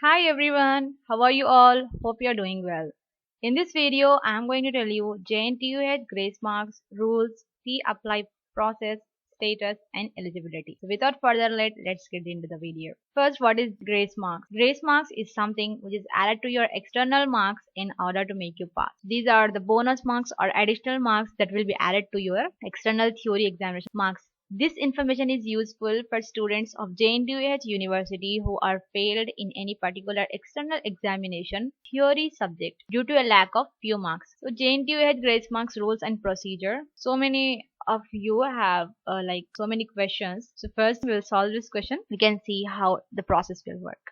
Hi everyone, how are you all? Hope you're doing well. In this video, I am going to tell you JNTUH grace marks, rules, fee apply process, status and eligibility. So without further let's get into the video. First, what is grace marks? Grace marks is something which is added to your external marks in order to make you pass. These are the bonus marks or additional marks that will be added to your external theory examination marks. This information is useful for students of JNTUH University who are failed in any particular external examination theory subject due to a lack of few marks. So JNTUH grace marks rules and procedure. So many of you have so many questions. So first we'll solve this question. We can see how the process will work.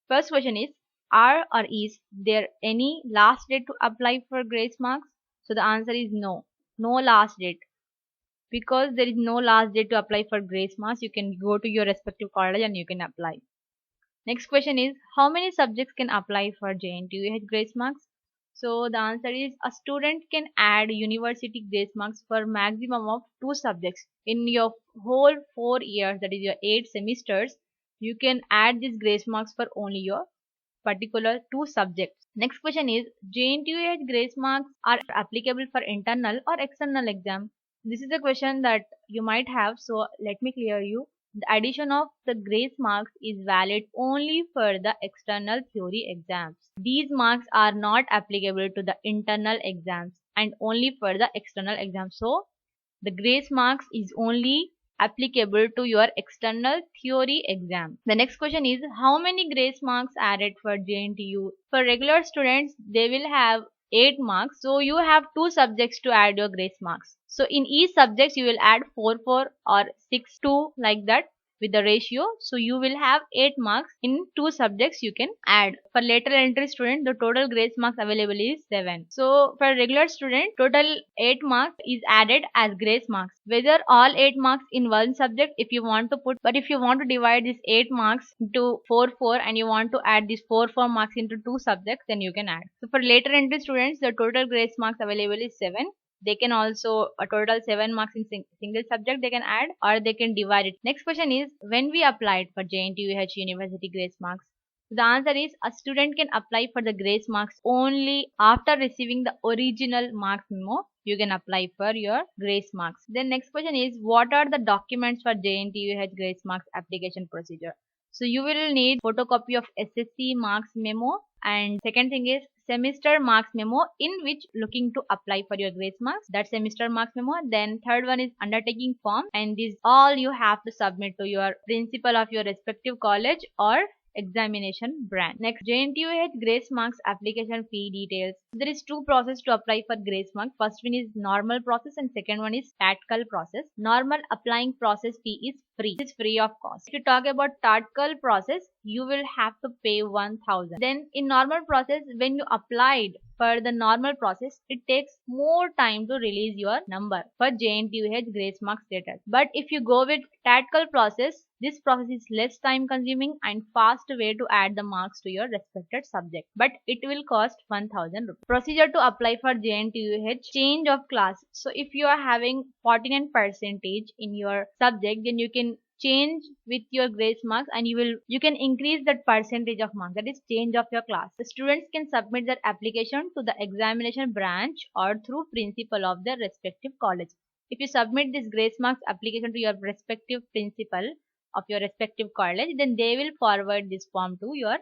First question is, are or is there any last date to apply for grace marks? So the answer is no. No last date. Because there is no last date to apply for grace marks, you can go to your respective college and you can apply. Next question is, how many subjects can apply for JNTUH grace marks? So the answer is, a student can add university grace marks for maximum of 2 subjects. In your whole 4 years, that is your 8 semesters, you can add these grace marks for only your particular 2 subjects. Next question is, JNTUH grace marks are applicable for internal or external exam? This is a question that you might have, so let me clear you. The addition of the grace marks is valid only for the external theory exams. These marks are not applicable to the internal exams and only for the external exams. So the grace marks is only applicable to your external theory exam. The next question is, how many grace marks added for JNTU? For regular students, they will have 8 marks. So you have 2 subjects to add your grace marks. So in each subject you will add 4 or 6 2 like that with the ratio. So you will have 8 marks in 2 subjects you can add. For lateral entry student, the total grace marks available is 7. So for regular student, total 8 marks is added as grace marks. Whether all 8 marks in one subject if you want to put, but if you want to divide these 8 marks into 4 and you want to add these 4 marks into 2 subjects, then you can add. So for later entry students, the total grace marks available is 7. They can also a total 7 marks in single subject they can add, or they can divide it. Next question is, when we applied for JNTUH University grace marks? The answer is, a student can apply for the grace marks only after receiving the original marks memo. You can apply for your grace marks. Then next question is, what are the documents for JNTUH grace marks application procedure? So you will need photocopy of SSC marks memo, and second thing is semester marks memo in which looking to apply for your grace marks, that semester marks memo. Then third one is undertaking form, and this all you have to submit to your principal of your respective college or examination branch. Next, JNTUH grace marks application fee details. There is 2 processes to apply for grace mark. First one is normal process and second one is tactical process. Normal applying process fee is free. It is free of cost. If you talk about tactical process, you will have to pay 1000. Then in normal process, when you applied for the normal process, it takes more time to release your number for JNTUH grace mark status. But if you go with tactical process, this process is less time consuming and fast way to add the marks to your respected subject, but it will cost 1000 rupees. Procedure to apply for JNTUH change of class. So if you are having 49% in your subject, then you can change with your grace marks and you can increase that percentage of marks, that is change of your class. The students can submit their application to the examination branch or through principal of their respective college. If you submit this grace marks application to your respective principal of your respective college, then they will forward this form to your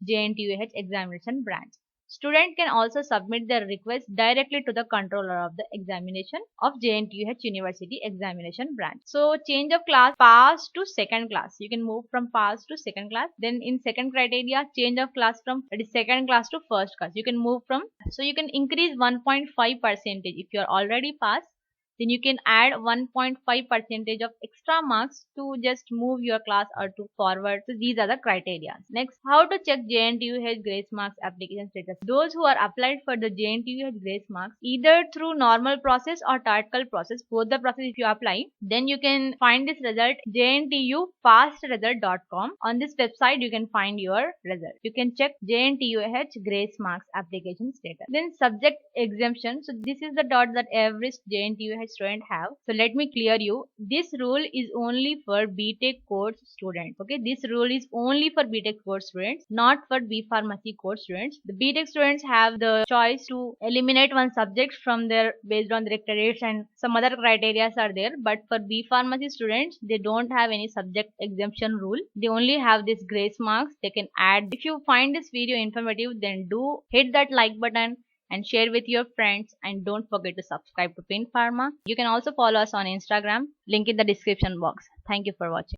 JNTUH examination branch. Student can also submit their request directly to the controller of the examination of JNTUH University examination branch. So change of class, pass to second class. You can move from pass to second class. Then in second criteria, change of class from, that is second class to first class. You can move from, so you can increase 1.5% if you are already passed. Then you can add 1.5% of extra marks to just move your class or to forward. So these are the criteria. Next, how to check JNTUH grace marks application status. Those who are applied for the JNTUH grace marks either through normal process or tactical process, both the process if you apply, then you can find this result jntufastresult.com. On this website you can find your result. You can check JNTUH grace marks application status. Then subject exemption. So this is the dot that every JNTUH student have. So let me clear you. This rule is only for B.tech course students. Okay, this rule is only for B.tech course students, not for B.pharmacy course students. The B.tech students have the choice to eliminate one subject from their based on their credits and some other criteria are there. But for B.pharmacy students, they don't have any subject exemption rule. They only have this grace marks they can add. If you find this video informative, then do hit that like button and share with your friends, and don't forget to subscribe to pinpharma. You can also follow us on Instagram, link in the description box. Thank you for watching.